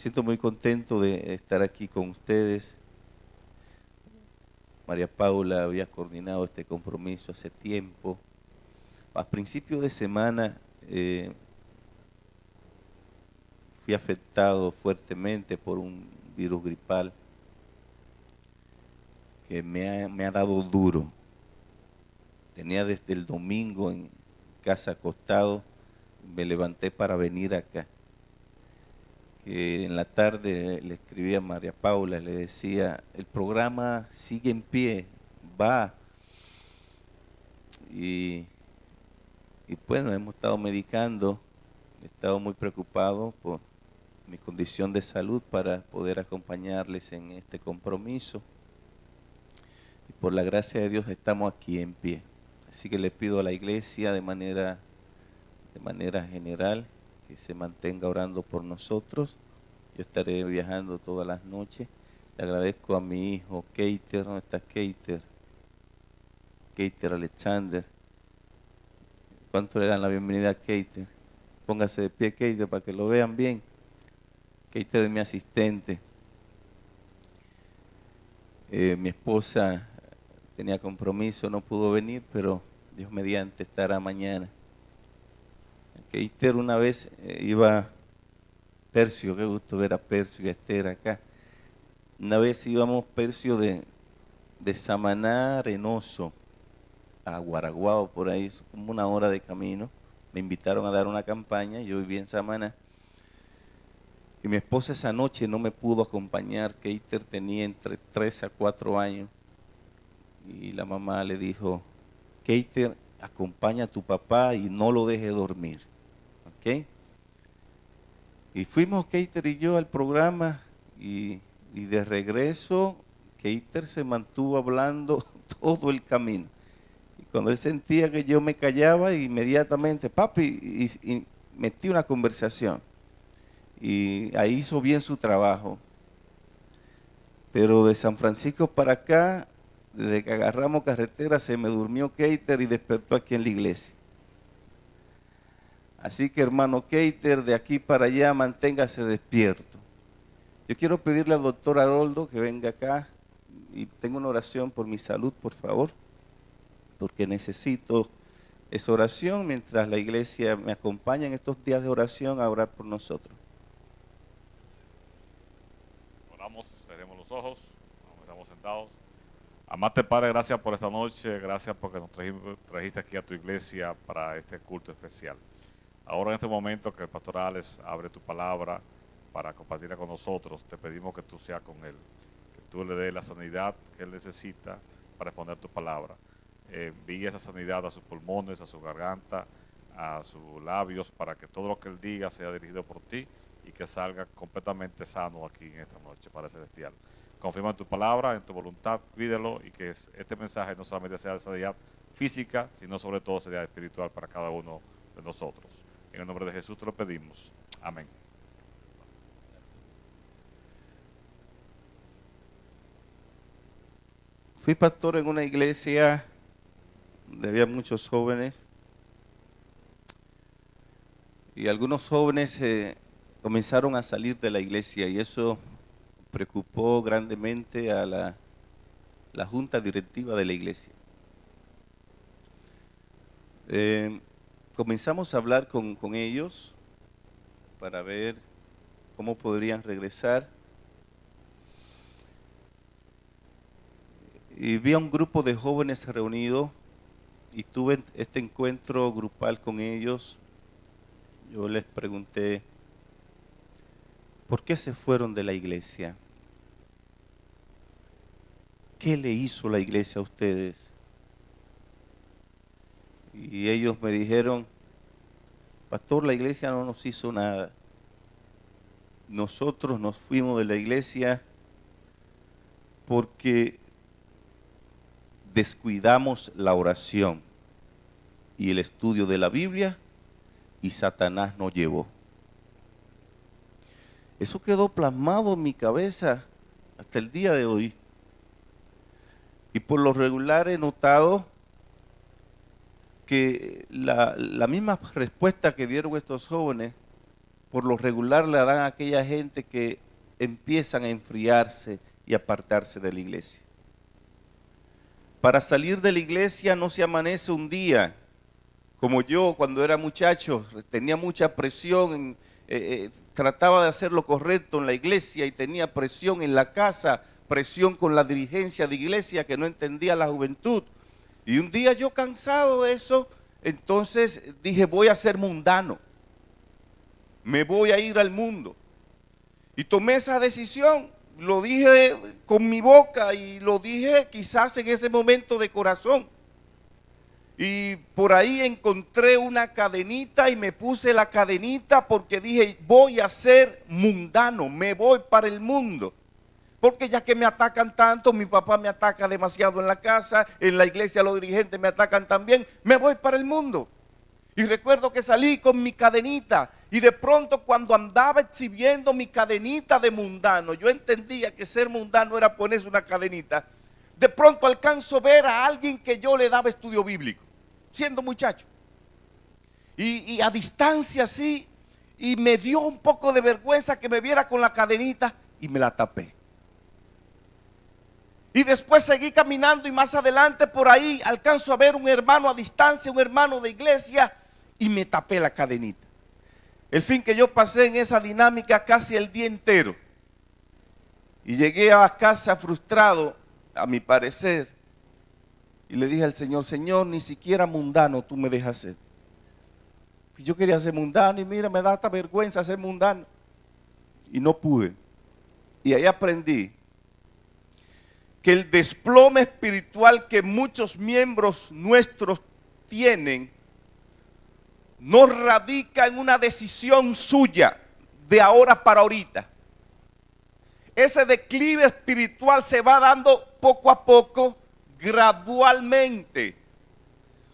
Siento muy contento de estar aquí con ustedes. María Paula había coordinado este compromiso hace tiempo. A principio de semana fui afectado fuertemente por un virus gripal que me ha dado duro. Tenía desde el domingo en casa acostado, me levanté para venir acá. Que en la tarde le escribí a María Paula, le decía, el programa sigue en pie, va. Y bueno, hemos estado medicando, he estado muy preocupado por mi condición de salud para poder acompañarles en este compromiso. Y por la gracia de Dios estamos aquí en pie. Así que le pido a la iglesia de manera general que se mantenga orando por nosotros. Yo estaré viajando todas las noches. Le agradezco a mi hijo Keiter, ¿dónde está Keiter? Keiter Alexander. ¿Cuánto le dan la bienvenida a Keiter? Póngase de pie, Keiter, para que lo vean bien. Keiter es mi asistente. Mi esposa tenía compromiso, no pudo venir, pero Dios mediante estará mañana. Keiter una vez iba, Percio, qué gusto ver a Percio y a Esther acá. Una vez íbamos, Percio, de Samaná, Reynoso, a Guaraguao, por ahí, es como una hora de camino. Me invitaron a dar una campaña, yo vivía en Samaná. Y mi esposa esa noche no me pudo acompañar, Keiter tenía entre 3 a 4 años. Y la mamá le dijo, Keiter, acompaña a tu papá y no lo deje dormir. ¿Ok? Y fuimos Keiter y yo al programa y de regreso Keiter se mantuvo hablando todo el camino. Y cuando él sentía que yo me callaba, inmediatamente, papi, y metí una conversación. Y ahí hizo bien su trabajo. Pero de San Francisco para acá, desde que agarramos carretera, se me durmió Keiter y despertó aquí en la iglesia. Así que hermano Keiter, de aquí para allá, manténgase despierto. Yo quiero pedirle al doctor Haroldo que venga acá y tengo una oración por mi salud, por favor, porque necesito esa oración mientras la iglesia me acompaña en estos días de oración a orar por nosotros. Oramos, cerremos los ojos, estamos sentados. Amate Padre, gracias por esta noche, gracias porque nos trajiste aquí a tu iglesia para este culto especial. Ahora en este momento que el pastor Alex abre tu palabra para compartirla con nosotros, te pedimos que tú seas con él, que tú le des la sanidad que él necesita para exponer tu palabra. Envíe esa sanidad a sus pulmones, a su garganta, a sus labios, para que todo lo que él diga sea dirigido por ti y que salga completamente sano aquí en esta noche, Padre Celestial. Confirma en tu palabra, en tu voluntad, cuídelo y que este mensaje no solamente sea de sanidad física, sino sobre todo sanidad espiritual para cada uno de nosotros. En el nombre de Jesús te lo pedimos. Amén. Fui pastor en una iglesia donde había muchos jóvenes y algunos jóvenes comenzaron a salir de la iglesia y eso preocupó grandemente a la junta directiva de la iglesia. Comenzamos a hablar con ellos para ver cómo podrían regresar. Y vi a un grupo de jóvenes reunidos y tuve este encuentro grupal con ellos. Yo les pregunté, ¿por qué se fueron de la iglesia? ¿Qué le hizo la iglesia a ustedes? Y ellos me dijeron, pastor, la iglesia no nos hizo nada. Nosotros nos fuimos de la iglesia porque descuidamos la oración y el estudio de la Biblia y Satanás nos llevó. Eso quedó plasmado en mi cabeza hasta el día de hoy. Y por lo regular he notado que la misma respuesta que dieron estos jóvenes por lo regular la dan a aquella gente que empiezan a enfriarse y apartarse de la iglesia. Para salir de la iglesia no se amanece un día, como yo cuando era muchacho, tenía mucha presión, trataba de hacer lo correcto en la iglesia y tenía presión en la casa, presión con la dirigencia de iglesia que no entendía la juventud. Y un día yo cansado de eso, entonces dije, voy a ser mundano, me voy a ir al mundo. Y tomé esa decisión, lo dije con mi boca y lo dije quizás en ese momento de corazón. Y por ahí encontré una cadenita y me puse la cadenita porque dije, voy a ser mundano, me voy para el mundo. Porque ya que me atacan tanto, mi papá me ataca demasiado en la casa, en la iglesia los dirigentes me atacan también, me voy para el mundo. Y recuerdo que salí con mi cadenita y de pronto cuando andaba exhibiendo mi cadenita de mundano, yo entendía que ser mundano era ponerse una cadenita. De pronto alcanzo a ver a alguien que yo le daba estudio bíblico, siendo muchacho. Y a distancia así, y me dio un poco de vergüenza que me viera con la cadenita y me la tapé. Y después seguí caminando y más adelante por ahí alcanzo a ver un hermano a distancia, un hermano de iglesia, y me tapé la cadenita. El fin que yo pasé en esa dinámica casi el día entero. Y llegué a casa frustrado, a mi parecer, y le dije al Señor, Señor, ni siquiera mundano tú me dejas ser. Y yo quería ser mundano y mira, me da hasta vergüenza ser mundano. Y no pude. Y ahí aprendí que el desplome espiritual que muchos miembros nuestros tienen no radica en una decisión suya de ahora para ahorita. Ese declive espiritual se va dando poco a poco, gradualmente.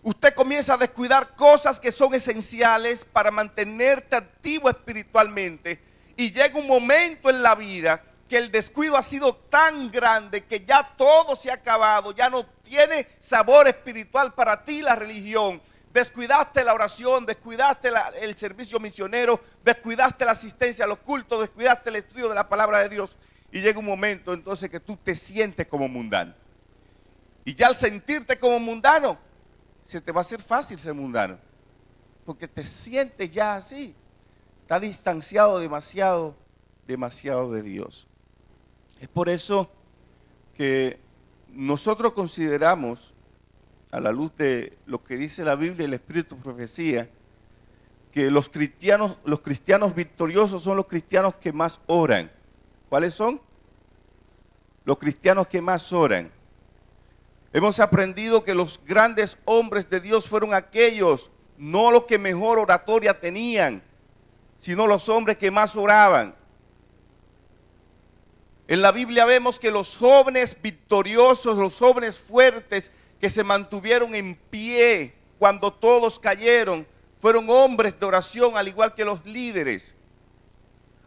Usted comienza a descuidar cosas que son esenciales para mantenerte activo espiritualmente y llega un momento en la vida que el descuido ha sido tan grande que ya todo se ha acabado, ya no tiene sabor espiritual para ti la religión. Descuidaste la oración, descuidaste el servicio misionero, descuidaste la asistencia a los cultos, descuidaste el estudio de la palabra de Dios. Y llega un momento entonces que tú te sientes como mundano. Y ya al sentirte como mundano, se te va a hacer fácil ser mundano. Porque te sientes ya así. Está distanciado demasiado de Dios. Es por eso que nosotros consideramos, a la luz de lo que dice la Biblia y el Espíritu de Profecía, que los cristianos victoriosos son los cristianos que más oran. ¿Cuáles son? Los cristianos que más oran. Hemos aprendido que los grandes hombres de Dios fueron aquellos, no los que mejor oratoria tenían, sino los hombres que más oraban. En la Biblia vemos que los jóvenes victoriosos, los jóvenes fuertes que se mantuvieron en pie cuando todos cayeron, fueron hombres de oración al igual que los líderes.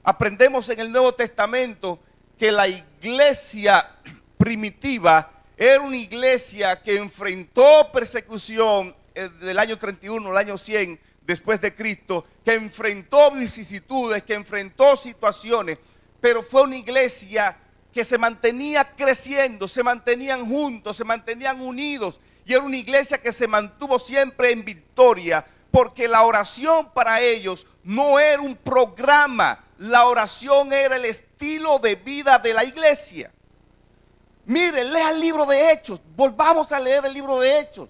Aprendemos en el Nuevo Testamento que la iglesia primitiva era una iglesia que enfrentó persecución del año 31 al año 100 después de Cristo, que enfrentó vicisitudes, que enfrentó situaciones, pero fue una iglesia que se mantenía creciendo, se mantenían juntos, se mantenían unidos, y era una iglesia que se mantuvo siempre en victoria, porque la oración para ellos no era un programa, la oración era el estilo de vida de la iglesia. Mire, lea el libro de Hechos, volvamos a leer el libro de Hechos.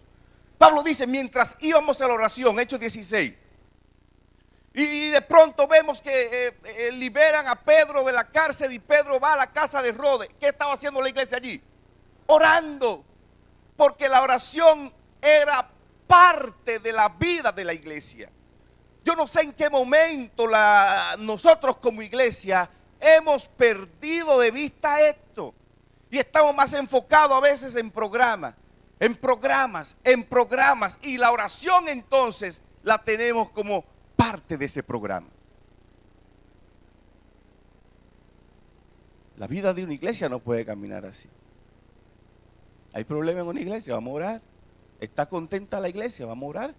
Pablo dice, mientras íbamos a la oración, Hechos 16, y de pronto vemos que liberan a Pedro de la cárcel y Pedro va a la casa de Herodes. ¿Qué estaba haciendo la iglesia allí? Orando, porque la oración era parte de la vida de la iglesia. Yo no sé en qué momento nosotros como iglesia hemos perdido de vista esto y estamos más enfocados a veces en programas, y la oración entonces la tenemos como parte de ese programa. La vida de una iglesia no puede caminar así. Hay problemas en una iglesia, vamos a orar. ¿Está contenta la iglesia? Vamos a orar.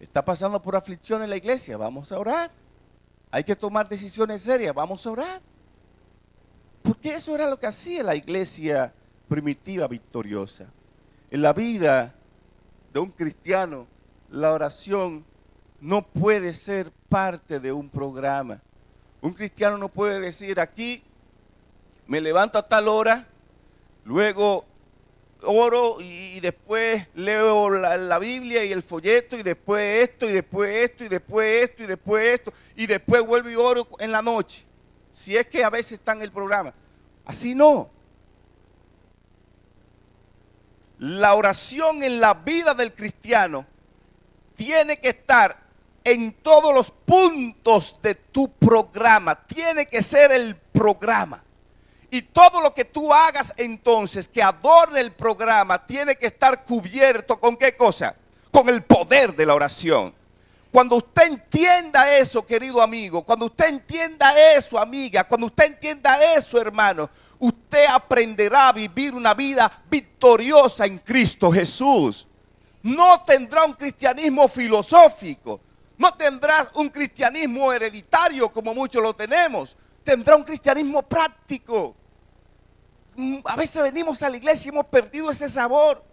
¿Está pasando por aflicción en la iglesia? Vamos a orar. Hay que tomar decisiones serias. Vamos a orar. Porque eso era lo que hacía la iglesia primitiva victoriosa. En la vida de un cristiano, la oración no puede ser parte de un programa. Un cristiano no puede decir: aquí me levanto a tal hora, luego oro y después leo la Biblia y el folleto, y después esto, y después esto, y después esto, y después esto, y después vuelvo y oro en la noche. Si es que a veces está en el programa. Así no. La oración en la vida del cristiano tiene que estar en todos los puntos de tu programa. Tiene que ser el programa. Y todo lo que tú hagas entonces que adorne el programa tiene que estar cubierto ¿con qué cosa? Con el poder de la oración. Cuando usted entienda eso, querido amigo, cuando usted entienda eso, amiga, cuando usted entienda eso, hermano, usted aprenderá a vivir una vida victoriosa en Cristo Jesús. No tendrá un cristianismo filosófico, no tendrás un cristianismo hereditario como muchos lo tenemos. Tendrá un cristianismo práctico. A veces venimos a la iglesia y hemos perdido ese sabor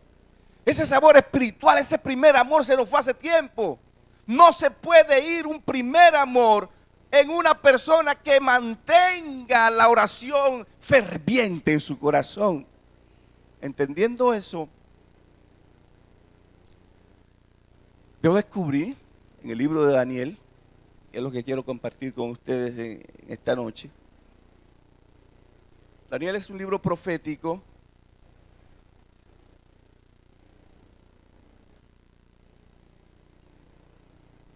espiritual, ese primer amor se nos fue hace tiempo. No se puede ir un primer amor en una persona que mantenga la oración ferviente en su corazón. Entendiendo eso, yo descubrí en el libro de Daniel, que es lo que quiero compartir con ustedes en esta noche. Daniel es un libro profético.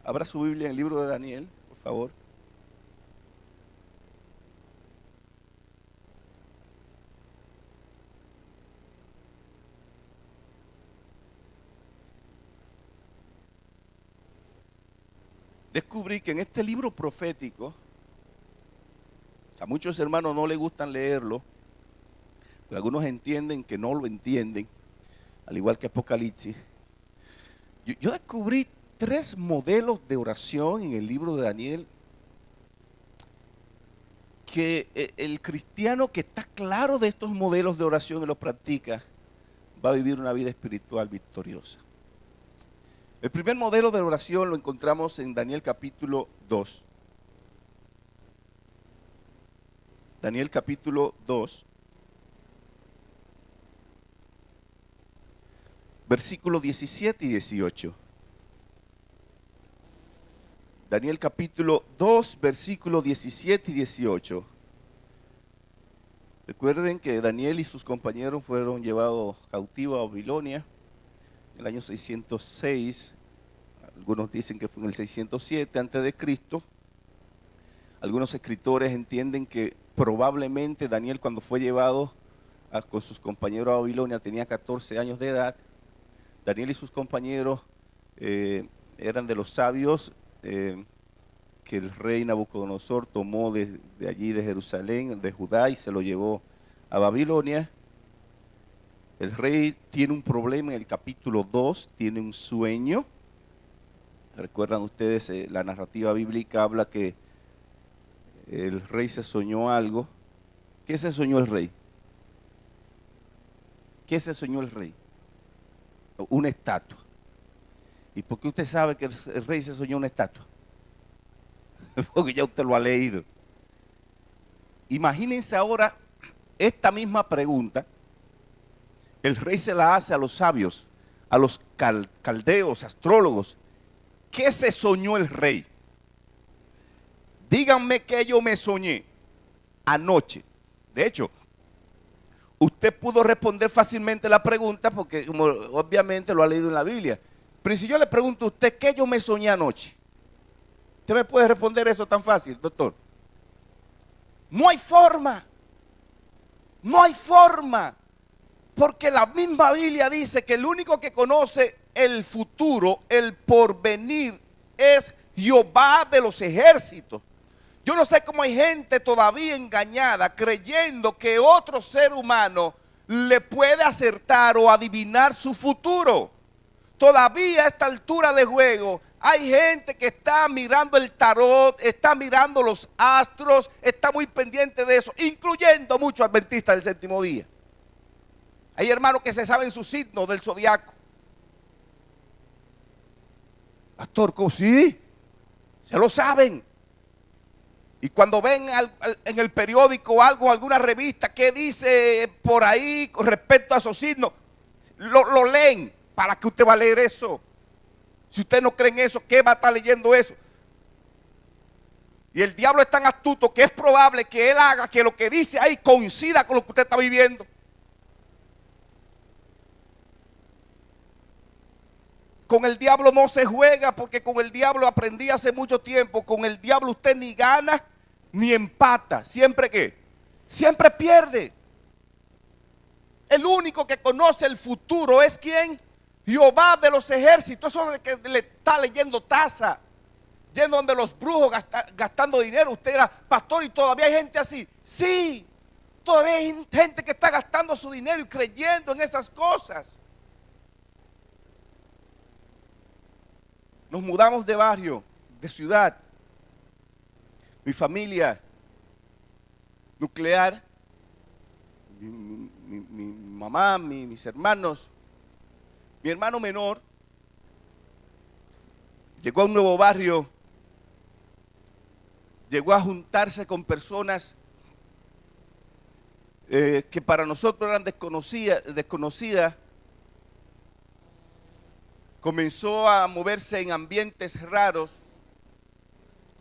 Abra su Biblia en el libro de Daniel, por favor. Descubrí que en este libro profético, a muchos hermanos no les gustan leerlo, pero algunos entienden que no lo entienden, al igual que Apocalipsis. Yo descubrí 3 modelos de oración en el libro de Daniel que el cristiano que está claro de estos modelos de oración y los practica va a vivir una vida espiritual victoriosa. El primer modelo de oración lo encontramos en Daniel capítulo 2. Daniel capítulo 2, versículos 17 y 18. Daniel capítulo 2, versículos 17 y 18. Recuerden que Daniel y sus compañeros fueron llevados cautivos a Babilonia en el año 606. Algunos dicen que fue en el 607 antes de Cristo. Algunos escritores entienden que probablemente Daniel, cuando fue llevado con sus compañeros a Babilonia, tenía 14 años de edad. Daniel y sus compañeros eran de los sabios que el rey Nabucodonosor tomó de allí, de Jerusalén, de Judá, y se lo llevó a Babilonia. El rey tiene un problema en el capítulo 2, tiene un sueño. Recuerdan ustedes, la narrativa bíblica habla que el rey se soñó algo. ¿Qué se soñó el rey? ¿Qué se soñó el rey? Una estatua. ¿Y por qué usted sabe que el rey se soñó una estatua? Porque ya usted lo ha leído. Imagínense ahora esta misma pregunta. El rey se la hace a los sabios, a los caldeos, astrólogos. ¿Qué se soñó el rey? Díganme que yo me soñé anoche. De hecho, usted pudo responder fácilmente la pregunta porque como obviamente lo ha leído en la Biblia. Pero si yo le pregunto a usted qué yo me soñé anoche, ¿usted me puede responder eso tan fácil, doctor? No hay forma. No hay forma. Porque la misma Biblia dice que el único que conoce el futuro, el porvenir, es Jehová de los ejércitos. Yo no sé cómo hay gente todavía engañada creyendo que otro ser humano le puede acertar o adivinar su futuro. Todavía a esta altura de juego Hay gente que está mirando el tarot, está mirando los astros, está muy pendiente de eso, incluyendo muchos adventistas del séptimo día. Hay hermanos que se saben su signo del zodiaco. Pastor, ¿cómo sí? Se lo saben. Y cuando ven en el periódico algo, alguna revista que dice por ahí con respecto a esos signos, lo leen. ¿Para qué usted va a leer eso? Si usted no cree en eso, ¿qué va a estar leyendo eso? Y el diablo es tan astuto que es probable que él haga que lo que dice ahí coincida con lo que usted está viviendo. Con el diablo no se juega, porque con el diablo aprendí hace mucho tiempo. Con el diablo usted ni gana ni empata. ¿Siempre qué? Siempre pierde. El único que conoce el futuro es ¿quién? Jehová de los ejércitos. Eso de que le está leyendo taza, yendo donde los brujos gastando dinero. Usted era pastor y todavía hay gente así. Sí, todavía hay gente que está gastando su dinero y creyendo en esas cosas. Nos mudamos de barrio, de ciudad. Mi familia nuclear, mi mamá, mis hermanos, mi hermano menor, llegó a un nuevo barrio, llegó a juntarse con personas que para nosotros eran desconocidas. Comenzó a moverse en ambientes raros.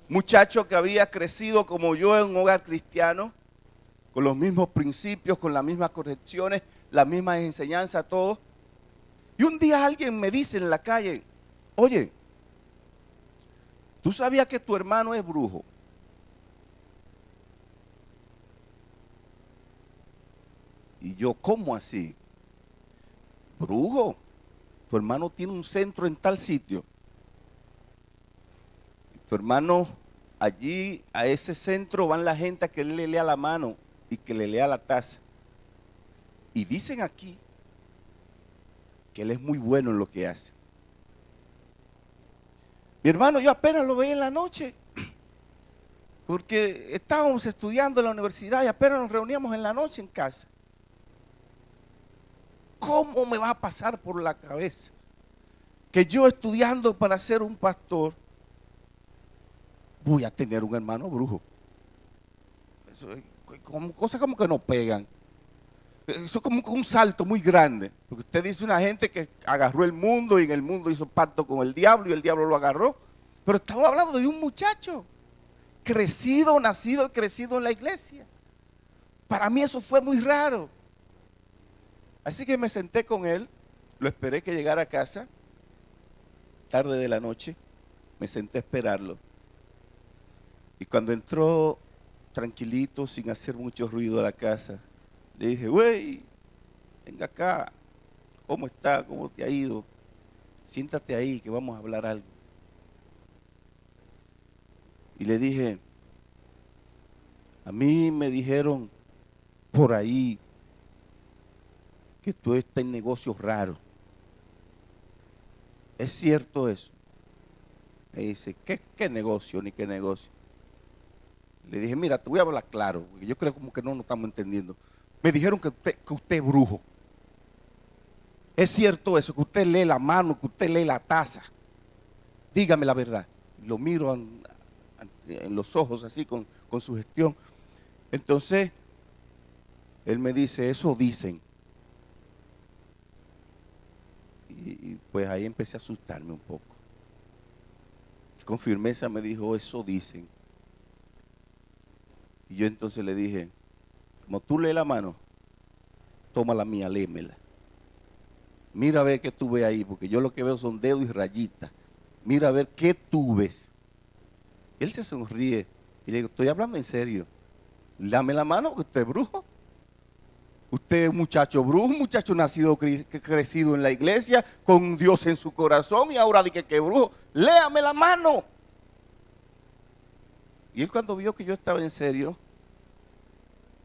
Muchacho que había crecido como yo en un hogar cristiano, con los mismos principios, con las mismas correcciones, las mismas enseñanzas, todo. Y un día alguien me dice en la calle, oye, ¿tú sabías que tu hermano es brujo? Y yo, ¿cómo así? ¿Brujo? Tu hermano tiene un centro en tal sitio. Tu hermano, allí a ese centro van la gente a que le lea la mano y que le lea la taza. Y dicen aquí que él es muy bueno en lo que hace. Mi hermano, yo apenas lo veía en la noche, porque estábamos estudiando en la universidad y apenas nos reuníamos en la noche en casa. ¿Cómo me va a pasar por la cabeza que yo estudiando para ser un pastor voy a tener un hermano brujo? Eso es cosas como que no pegan. Eso es como un salto muy grande. Porque usted dice una gente que agarró el mundo y en el mundo hizo pacto con el diablo y el diablo lo agarró. Pero estamos hablando de un muchacho crecido, nacido y crecido en la iglesia. Para mí eso fue muy raro. Así que me senté con él, lo esperé que llegara a casa, tarde de la noche, me senté a esperarlo. Y cuando entró tranquilito, sin hacer mucho ruido a la casa, le dije, güey, venga acá, ¿cómo está? ¿Cómo te ha ido? Siéntate ahí que vamos a hablar algo. Y le dije, a mí me dijeron por ahí que tú estás en negocios raros. ¿Es cierto eso? Me dice, ¿qué negocio ni qué negocio? Le dije, mira, te voy a hablar claro, porque yo creo como que no nos estamos entendiendo. Me dijeron que usted es brujo. ¿Es cierto eso? Que usted lee la mano, que usted lee la taza. Dígame la verdad. Lo miro en los ojos así con su gestión. Entonces, él me dice, eso dicen. Y pues ahí empecé a asustarme un poco. Con firmeza me dijo, eso dicen. Y yo entonces le dije, como tú lees la mano, toma la mía, léemela. Mira a ver qué tú ves ahí, porque yo lo que veo son dedos y rayitas. Mira a ver qué tú ves. Él se sonríe y le digo, estoy hablando en serio. Dame la mano, porque usted es brujo. Usted es un muchacho brujo, un muchacho nacido, crecido en la iglesia, con Dios en su corazón, y ahora dice que es brujo. Léame la mano. Y él cuando vio que yo estaba en serio,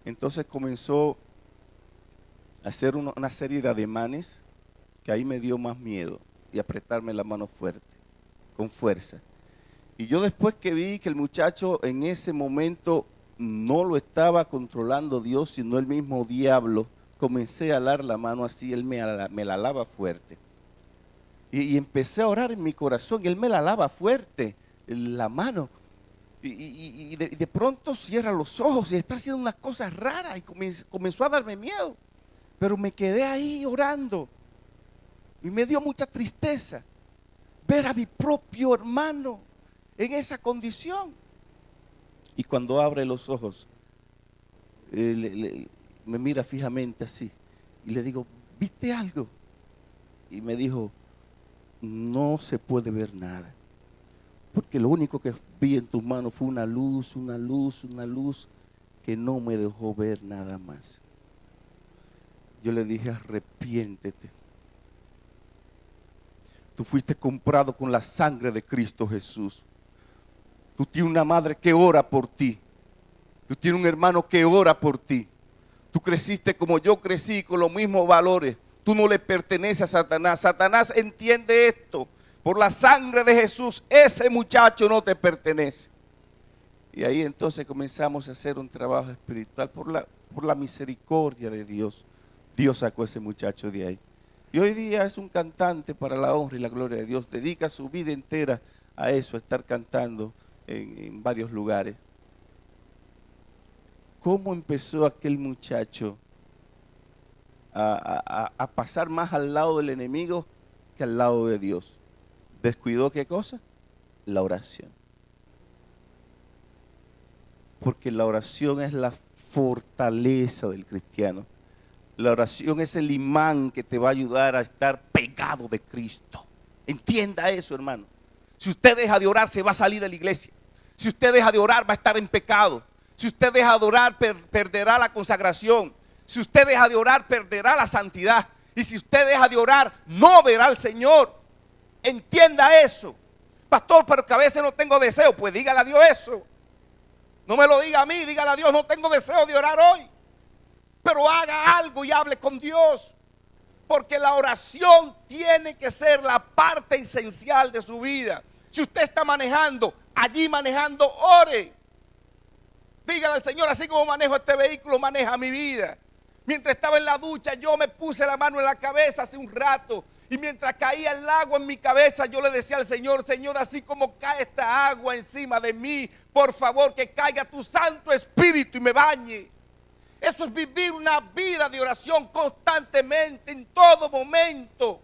entonces comenzó a hacer una serie de ademanes que ahí me dio más miedo y apretarme la mano fuerte. con fuerza. Y yo después que vi que el muchacho en ese momento no lo estaba controlando Dios, sino el mismo diablo, comencé a alar la mano así, él me la alaba fuerte. Y empecé a orar en mi corazón y él me la alaba fuerte, la mano. Y de pronto cierra los ojos y está haciendo unas cosas raras y comenzó a darme miedo. Pero me quedé ahí orando y me dio mucha tristeza ver a mi propio hermano en esa condición. Y cuando abre los ojos, me mira fijamente así y le digo, ¿viste algo? Y me dijo, no se puede ver nada, porque lo único que vi en tus manos fue una luz, una luz, una luz que no me dejó ver nada más. Yo le dije, arrepiéntete. Tú fuiste comprado con la sangre de Cristo Jesús. Tú tienes una madre que ora por ti. Tú tienes un hermano que ora por ti. Tú creciste como yo crecí, con los mismos valores. Tú no le perteneces a Satanás. Satanás entiende esto. Por la sangre de Jesús, ese muchacho no te pertenece. Y ahí entonces comenzamos a hacer un trabajo espiritual por la misericordia de Dios. Dios sacó a ese muchacho de ahí. Y hoy día es un cantante para la honra y la gloria de Dios. Dedica su vida entera a eso, a estar cantando en varios lugares. ¿Cómo empezó aquel muchacho a pasar más al lado del enemigo que al lado de Dios? ¿Descuidó qué cosa? La oración. Porque la oración es la fortaleza del cristiano. La oración es el imán que te va a ayudar a estar pegado de Cristo. Entienda eso, hermano. Si usted deja de orar, se va a salir de la iglesia. Si usted deja de orar, va a estar en pecado. Si usted deja de orar, perderá la consagración. Si usted deja de orar, perderá la santidad. Y si usted deja de orar, no verá al Señor. Entienda eso. Pastor, pero que a veces no tengo deseo. Pues dígale a Dios eso. No me lo diga a mí, dígale a Dios, no tengo deseo de orar hoy. Pero haga algo y hable con Dios. Porque la oración tiene que ser la parte esencial de su vida. Si usted está manejando, allí manejando, ore. Dígale al Señor, así como manejo este vehículo, maneja mi vida. Mientras estaba en la ducha, yo me puse la mano en la cabeza hace un rato. Y mientras caía el agua en mi cabeza, yo le decía al Señor, Señor, así como cae esta agua encima de mí, por favor que caiga tu Santo Espíritu y me bañe. Eso es vivir una vida de oración constantemente, en todo momento.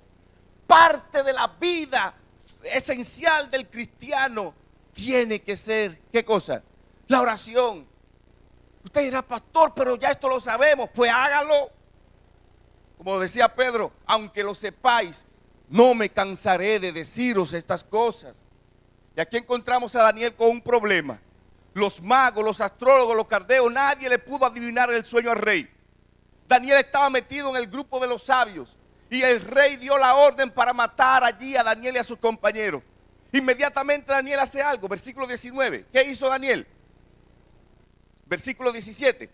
Parte de la vida esencial del cristiano tiene que ser, ¿qué cosa? La oración. Usted dirá, pastor, pero ya esto lo sabemos. Pues hágalo. Como decía Pedro, aunque lo sepáis, no me cansaré de deciros estas cosas. Y aquí encontramos a Daniel con un problema. Los magos, los astrólogos, los caldeos, nadie le pudo adivinar el sueño al rey. Daniel estaba metido en el grupo de los sabios y el rey dio la orden para matar allí a Daniel y a sus compañeros. Inmediatamente Daniel hace algo, versículo 19. ¿Qué hizo Daniel? Versículo 17.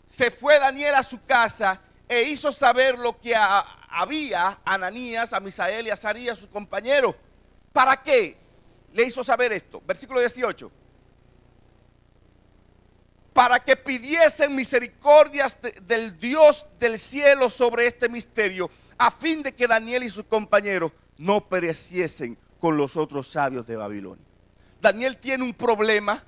Se fue Daniel a su casa e hizo saber lo que había a Ananías, a Misael y a Azarías, sus compañeros. ¿Para qué le hizo saber esto? Versículo 18. Para que pidiesen misericordias del Dios del cielo sobre este misterio, a fin de que Daniel y sus compañeros no pereciesen con los otros sabios de Babilonia. Daniel tiene un problema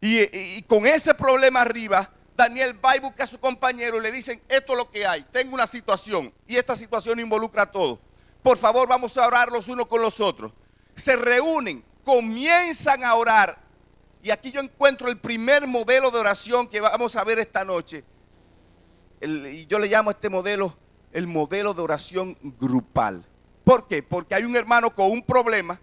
y con ese problema arriba, Daniel va y busca a su compañero y le dicen, esto es lo que hay, tengo una situación y esta situación involucra a todos. Por favor, vamos a orar los unos con los otros. Se reúnen, comienzan a orar. Y aquí yo encuentro el primer modelo de oración que vamos a ver esta noche. Y yo le llamo a este modelo el modelo de oración grupal. ¿Por qué? Porque hay un hermano con un problema,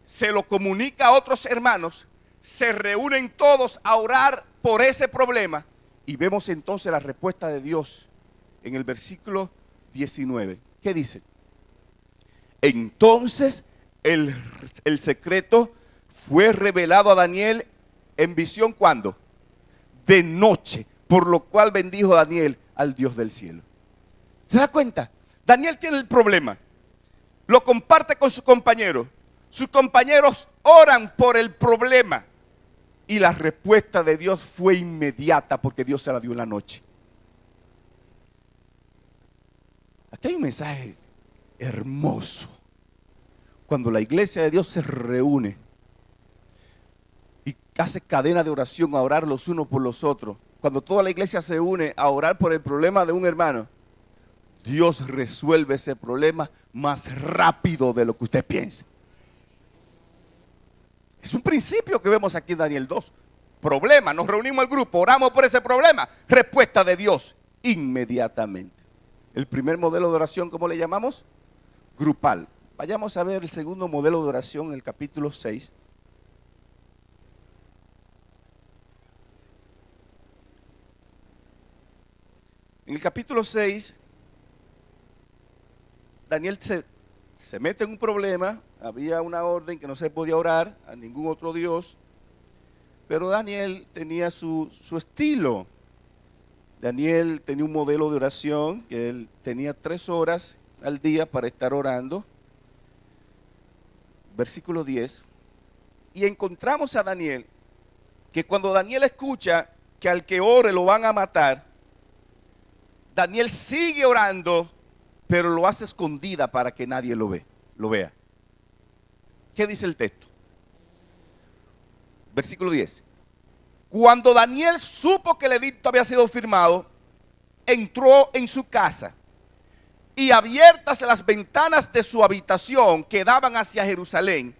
se lo comunica a otros hermanos, se reúnen todos a orar por ese problema y vemos entonces la respuesta de Dios en el versículo 19. ¿Qué dice? Entonces el secreto fue revelado a Daniel en visión, ¿cuándo? De noche, por lo cual bendijo Daniel al Dios del cielo. ¿Se da cuenta? Daniel tiene el problema, lo comparte con su compañero, Sus compañeros oran por el problema y la respuesta de Dios fue inmediata porque Dios se la dio en la noche. Aquí hay un mensaje hermoso. Cuando la iglesia de Dios se reúne y hace cadena de oración a orar los unos por los otros, cuando toda la iglesia se une a orar por el problema de un hermano, Dios resuelve ese problema más rápido de lo que usted piensa. Es un principio que vemos aquí en Daniel 2. Problema, nos reunimos el grupo, oramos por ese problema. Respuesta de Dios inmediatamente. El primer modelo de oración, ¿cómo le llamamos? Grupal. Vayamos a ver el segundo modelo de oración en el capítulo 6. En el capítulo 6, Daniel se mete en un problema. Había una orden que no se podía orar a ningún otro Dios, pero Daniel tenía su estilo. Daniel tenía un modelo de oración, que él tenía 3 horas al día para estar orando. Versículo 10. Y encontramos a Daniel, que cuando Daniel escucha que al que ore lo van a matar, Daniel sigue orando, pero lo hace escondida para que nadie lo vea. ¿Qué dice el texto? Versículo 10. Cuando Daniel supo que el edicto había sido firmado, entró en su casa y abiertas las ventanas de su habitación que daban hacia Jerusalén,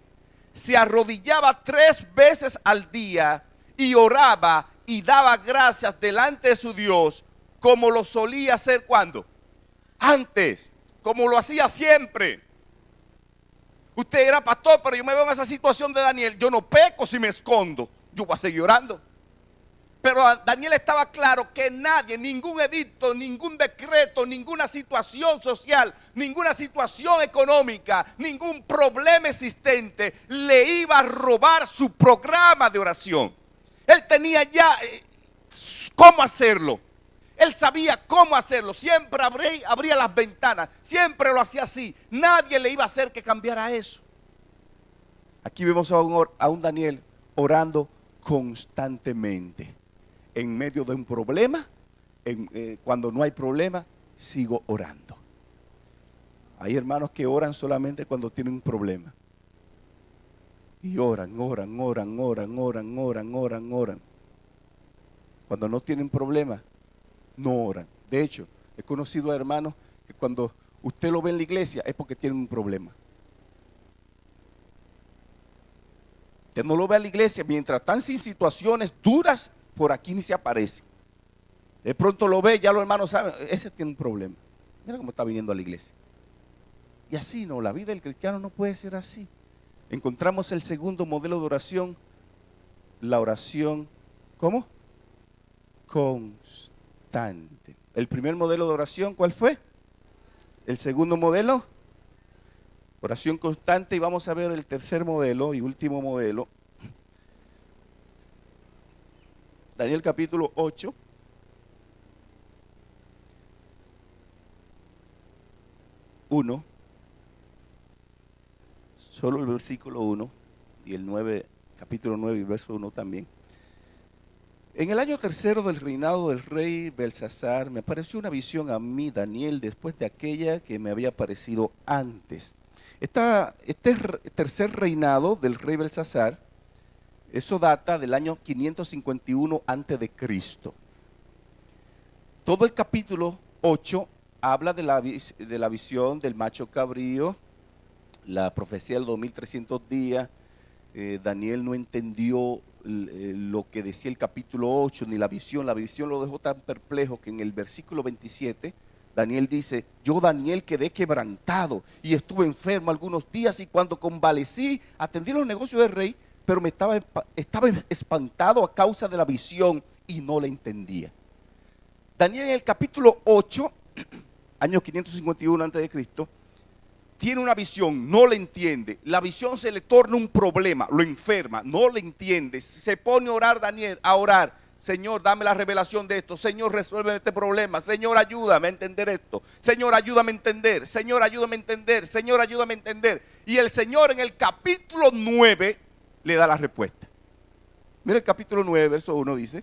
se arrodillaba 3 veces al día y oraba y daba gracias delante de su Dios, como lo solía hacer cuando antes, como lo hacía siempre. Usted era pastor, pero yo me veo en esa situación de Daniel. Yo no peco si me escondo, yo voy a seguir orando. Pero Daniel estaba claro que nadie, ningún edicto, ningún decreto, ninguna situación social, ninguna situación económica, ningún problema existente le iba a robar su programa de oración. Él tenía ya cómo hacerlo. Él sabía cómo hacerlo. Siempre abría las ventanas. Siempre lo hacía así. Nadie le iba a hacer que cambiara eso. Aquí vemos a un Daniel orando constantemente. En medio de un problema, cuando no hay problema, sigo orando. Hay hermanos que oran solamente cuando tienen un problema. Y oran. Cuando no tienen problema, no oran. De hecho, he conocido a hermanos que cuando usted lo ve en la iglesia es porque tienen un problema. Usted no lo ve en la iglesia mientras están sin situaciones duras, por aquí ni se aparece. De pronto lo ve, ya los hermanos saben, ese tiene un problema. Mira cómo está viniendo a la iglesia. Y así no, la vida del cristiano no puede ser así. Encontramos el segundo modelo de oración, la oración, ¿cómo? Constante. El primer modelo de oración, ¿cuál fue? El segundo modelo, oración constante. Y vamos a ver el tercer modelo y último modelo. Daniel capítulo 8. Solo el versículo 1 y el 9, capítulo 9 y verso 1 también. En el año tercero del reinado del rey Belsasar, me apareció una visión a mí, Daniel, después de aquella que me había aparecido antes. Este tercer reinado del rey Belsasar, eso data del año 551 antes de Cristo. Todo el capítulo 8 habla de la visión del macho cabrío, la profecía del 2300 días. Daniel no entendió lo que decía el capítulo 8 ni la visión lo dejó tan perplejo que en el versículo 27 Daniel dice: yo Daniel quedé quebrantado y estuve enfermo algunos días, y cuando convalecí atendí los negocios del rey, pero estaba espantado a causa de la visión y no la entendía. Daniel en el capítulo 8, año 551 antes de Cristo, tiene una visión, no la entiende. La visión se le torna un problema, lo enferma, no la entiende. Se pone a orar Daniel, a orar. Señor, dame la revelación de esto. Señor, resuelve este problema. Señor, ayúdame a entender esto. Señor, ayúdame a entender. Señor, ayúdame a entender. Señor, ayúdame a entender. Y el Señor en el capítulo 9 le da la respuesta. Mira el capítulo 9, verso 1 dice: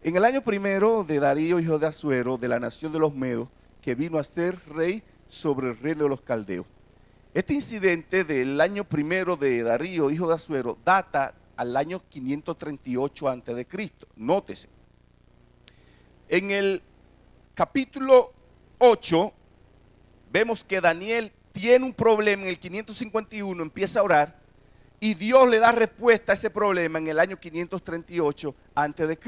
en el año primero de Darío, hijo de Asuero, de la nación de los Medos, que vino a ser rey sobre el reino de los caldeos. Este incidente del año primero de Darío, hijo de Asuero, data al año 538 a.C. Nótese. En el capítulo 8 vemos que Daniel tiene un problema en el 551, empieza a orar y Dios le da respuesta a ese problema en el año 538 a.C.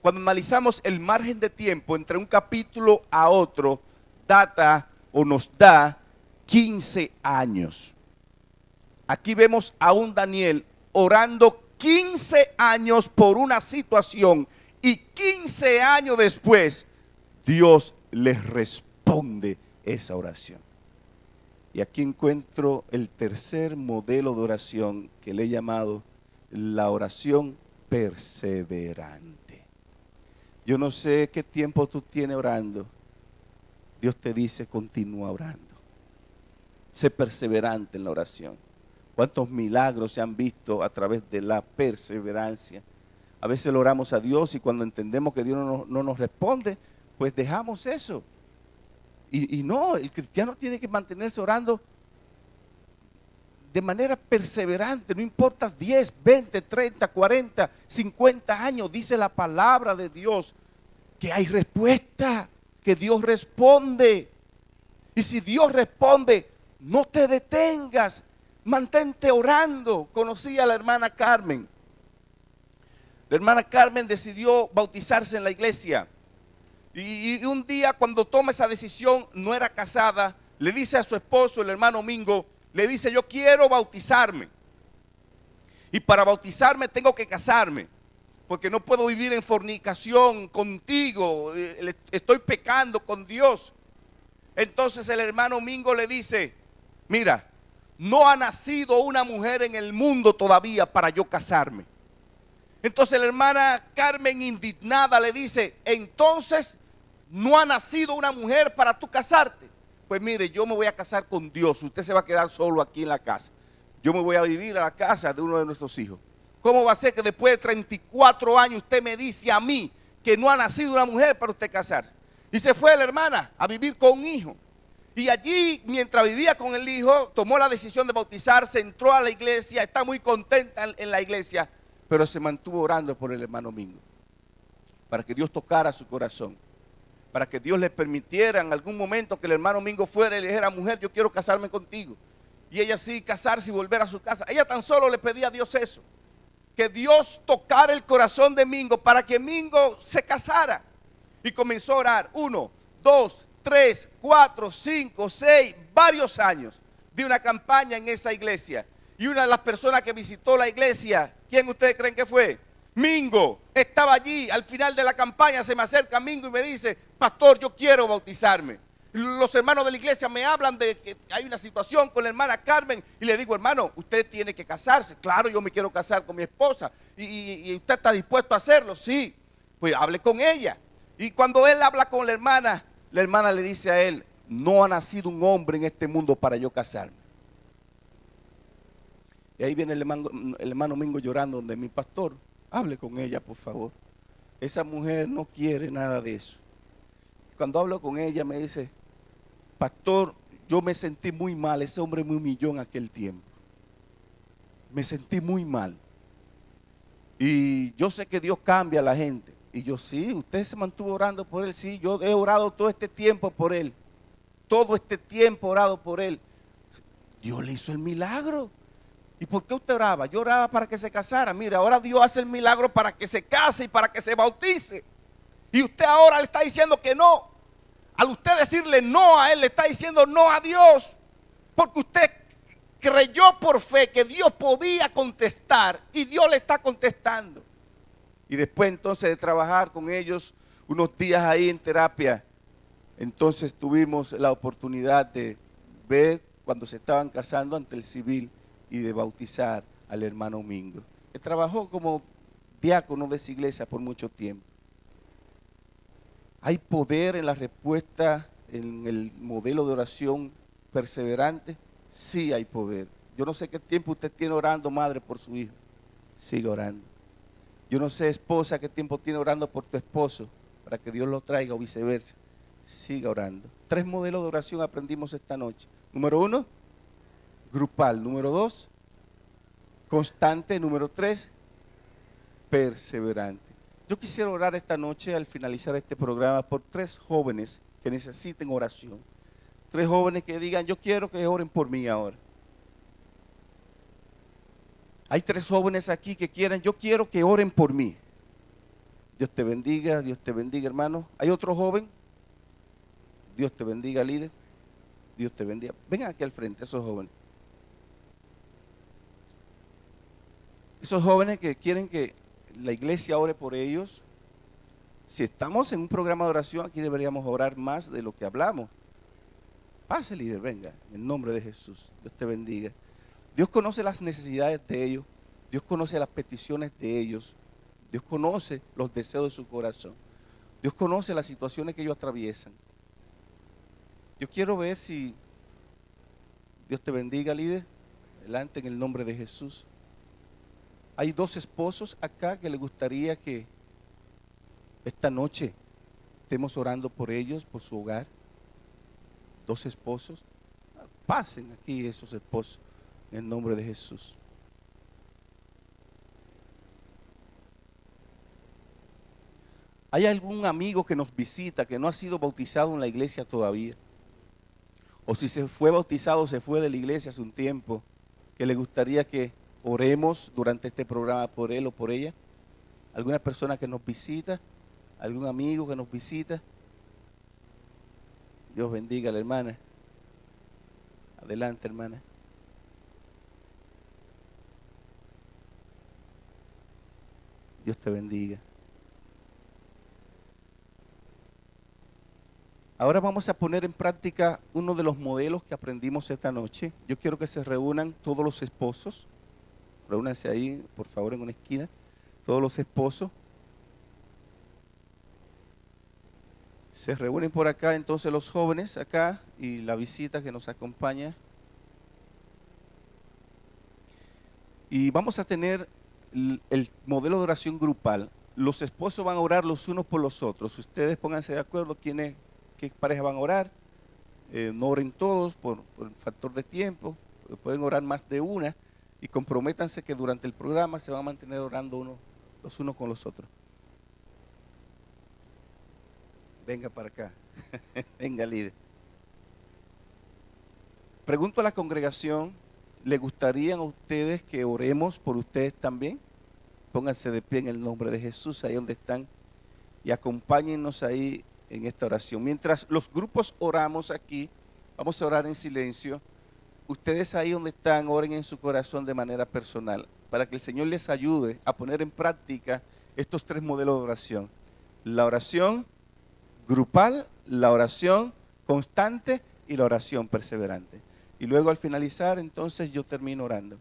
Cuando analizamos el margen de tiempo entre un capítulo a otro, data o nos da 15 años. Aquí vemos a un Daniel orando 15 años por una situación y 15 años después Dios les responde esa oración. Y aquí encuentro el tercer modelo de oración que le he llamado la oración perseverante. Yo no sé qué tiempo tú tienes orando. Dios te dice, continúa orando. Sé perseverante en la oración. ¿Cuántos milagros se han visto a través de la perseverancia? A veces lo oramos a Dios y cuando entendemos que Dios no nos responde, pues dejamos eso. Y no, el cristiano tiene que mantenerse orando de manera perseverante, no importa 10, 20, 30, 40, 50 años, dice la palabra de Dios, que hay respuesta, que Dios responde. Y si Dios responde, no te detengas, mantente orando. Conocí a la hermana Carmen. La hermana Carmen decidió bautizarse en la iglesia. Y un día cuando toma esa decisión, no era casada, le dice a su esposo, el hermano Mingo, le dice, yo quiero bautizarme. Y para bautizarme tengo que casarme, porque no puedo vivir en fornicación contigo, estoy pecando con Dios. Entonces el hermano Mingo le dice, mira, no ha nacido una mujer en el mundo todavía para yo casarme. Entonces la hermana Carmen, indignada, le dice, entonces no ha nacido una mujer para tú casarte. Pues mire, yo me voy a casar con Dios, usted se va a quedar solo aquí en la casa. Yo me voy a vivir a la casa de uno de nuestros hijos. ¿Cómo va a ser que después de 34 años usted me dice a mí que no ha nacido una mujer para usted casarse? Y se fue la hermana a vivir con un hijo. Y allí, mientras vivía con el hijo, tomó la decisión de bautizarse, entró a la iglesia, está muy contenta en la iglesia, pero se mantuvo orando por el hermano Mingo, para que Dios tocara su corazón, para que Dios le permitiera en algún momento que el hermano Mingo fuera y le dijera, mujer, yo quiero casarme contigo. Y ella sí, casarse y volver a su casa. Ella tan solo le pedía a Dios eso, que Dios tocara el corazón de Mingo para que Mingo se casara. Y comenzó a orar 1, 2, 3, 4, 5, 6, varios años de una campaña en esa iglesia. Y una de las personas que visitó la iglesia, ¿quién ustedes creen que fue? Mingo. Estaba allí, al final de la campaña se me acerca Mingo y me dice, pastor, yo quiero bautizarme. Los hermanos de la iglesia me hablan de que hay una situación con la hermana Carmen y le digo, hermano, usted tiene que casarse. Claro, yo me quiero casar con mi esposa y usted está dispuesto a hacerlo. Sí, pues hable con ella. Y cuando él habla con la hermana le dice a él, no ha nacido un hombre en este mundo para yo casarme. Y ahí viene el hermano Mingo llorando donde mi pastor, hable con ella por favor. Esa mujer no quiere nada de eso. Cuando hablo con ella me dice, pastor, yo me sentí muy mal, ese hombre me humilló en aquel tiempo. Me sentí muy mal. Y yo sé que Dios cambia a la gente. Y yo, sí, usted se mantuvo orando por él. Sí, yo he orado todo este tiempo por él. Todo este tiempo he orado por él. Dios le hizo el milagro. ¿Y por qué usted oraba? Yo oraba para que se casara. Mira, ahora Dios hace el milagro para que se case y para que se bautice. Y usted ahora le está diciendo que no. Al usted decirle no a él, le está diciendo no a Dios. Porque usted creyó por fe que Dios podía contestar y Dios le está contestando. Y después entonces de trabajar con ellos unos días ahí en terapia, entonces tuvimos la oportunidad de ver cuando se estaban casando ante el civil y de bautizar al hermano Mingo. Él trabajó como diácono de esa iglesia por mucho tiempo. ¿Hay poder en la respuesta, en el modelo de oración perseverante? Sí hay poder. Yo no sé qué tiempo usted tiene orando, madre, por su hijo. Siga orando. Yo no sé, esposa, qué tiempo tiene orando por tu esposo, para que Dios lo traiga o viceversa. Siga orando. 3 modelos de oración aprendimos esta noche. Número 1, grupal. Número 2, constante. Número 3, perseverante. Yo quisiera orar esta noche al finalizar este programa por 3 jóvenes que necesiten oración. 3 jóvenes que digan, yo quiero que oren por mí ahora. Hay 3 jóvenes aquí que quieren, yo quiero que oren por mí. Dios te bendiga, hermano. ¿Hay otro joven? Dios te bendiga, líder. Dios te bendiga. Vengan aquí al frente, esos jóvenes. Esos jóvenes que quieren que la iglesia ore por ellos. Si estamos en un programa de oración, aquí deberíamos orar más de lo que hablamos. Pase, líder, venga, en el nombre de Jesús. Dios te bendiga. Dios conoce las necesidades de ellos. Dios conoce las peticiones de ellos. Dios conoce los deseos de su corazón. Dios conoce las situaciones que ellos atraviesan. Yo quiero ver si Dios te bendiga, líder. Adelante en el nombre de Jesús. Hay 2 esposos acá que les gustaría que esta noche estemos orando por ellos, por su hogar. 2 esposos. Pasen aquí esos esposos en el nombre de Jesús. ¿Hay algún amigo que nos visita que no ha sido bautizado en la iglesia todavía? O si se fue bautizado, se fue de la iglesia hace un tiempo, que le gustaría que oremos durante este programa por él o por ella. ¿Alguna persona que nos visita? ¿Algún amigo que nos visita? Dios bendiga a la hermana. Adelante, hermana. Dios te bendiga. Ahora vamos a poner en práctica uno de los modelos que aprendimos esta noche. Yo quiero que se reúnan todos los esposos. Reúnanse ahí, por favor, en una esquina. Todos los esposos. Se reúnen por acá entonces los jóvenes acá y la visita que nos acompaña. Y vamos a tener el modelo de oración grupal. Los esposos van a orar los unos por los otros. Ustedes pónganse de acuerdo qué pareja van a orar. No oren todos por el factor de tiempo. Pueden orar más de una. Y comprométanse que durante el programa se van a mantener orando los unos con los otros. Venga para acá. Venga, líder. Pregunto a la congregación, ¿le gustaría a ustedes que oremos por ustedes también? Pónganse de pie en el nombre de Jesús, ahí donde están, y acompáñennos ahí en esta oración. Mientras los grupos oramos aquí, vamos a orar en silencio. Ustedes ahí donde están, oren en su corazón de manera personal, para que el Señor les ayude a poner en práctica estos 3 modelos de oración. La oración grupal, la oración constante y la oración perseverante. Y luego al finalizar, entonces yo termino orando.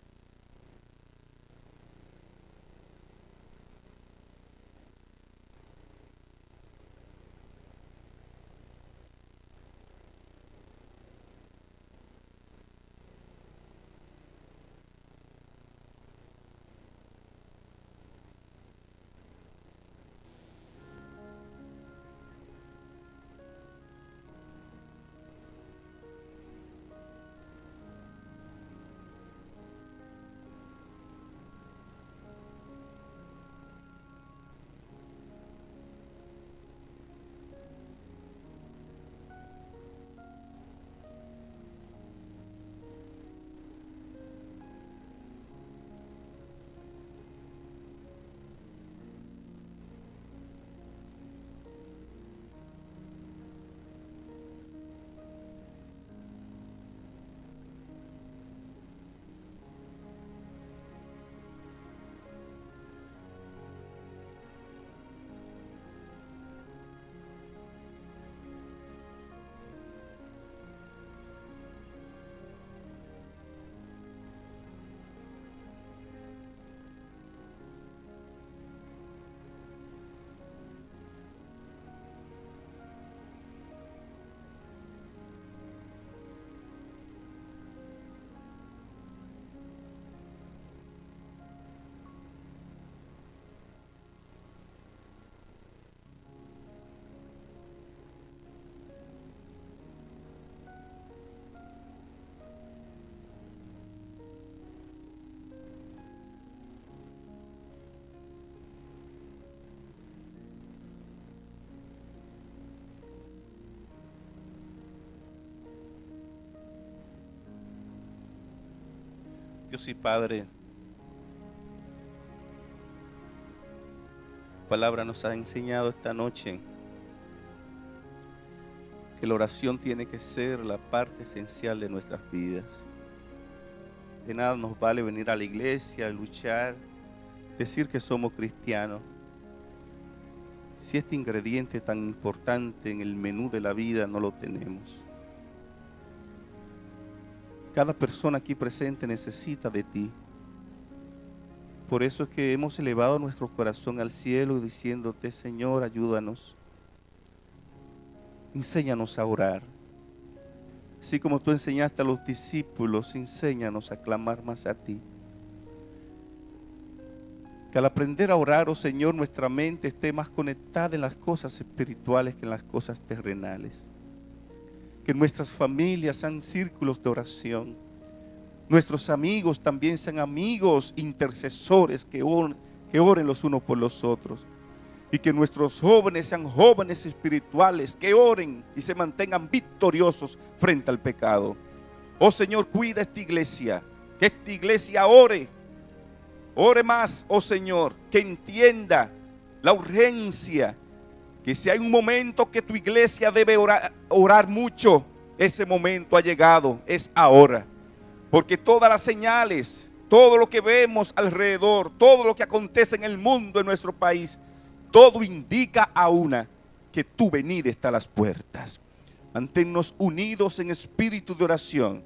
Dios y Padre, tu palabra nos ha enseñado esta noche que la oración tiene que ser la parte esencial de nuestras vidas. De nada nos vale venir a la iglesia, luchar, decir que somos cristianos, si este ingrediente tan importante en el menú de la vida no lo tenemos. Cada persona aquí presente necesita de ti. Por eso es que hemos elevado nuestro corazón al cielo diciéndote, Señor, ayúdanos. Enséñanos a orar. Así como tú enseñaste a los discípulos, enséñanos a clamar más a ti. Que al aprender a orar, oh Señor, nuestra mente esté más conectada en las cosas espirituales que en las cosas terrenales. Que nuestras familias sean círculos de oración. Nuestros amigos también sean amigos intercesores que oren los unos por los otros. Y que nuestros jóvenes sean jóvenes espirituales que oren y se mantengan victoriosos frente al pecado. Oh Señor, cuida esta iglesia. Que esta iglesia ore. Ore más, oh Señor, que entienda la urgencia. Que si hay un momento que tu iglesia debe orar mucho, ese momento ha llegado, es ahora. Porque todas las señales, todo lo que vemos alrededor, todo lo que acontece en el mundo, en nuestro país, todo indica a una que tu venida está a las puertas. Manténnos unidos en espíritu de oración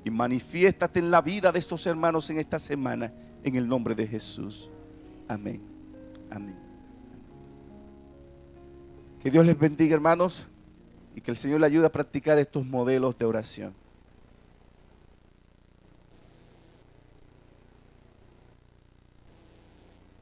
y manifiéstate en la vida de estos hermanos en esta semana, en el nombre de Jesús. Amén. Amén. Que Dios les bendiga, hermanos, y que el Señor les ayude a practicar estos modelos de oración.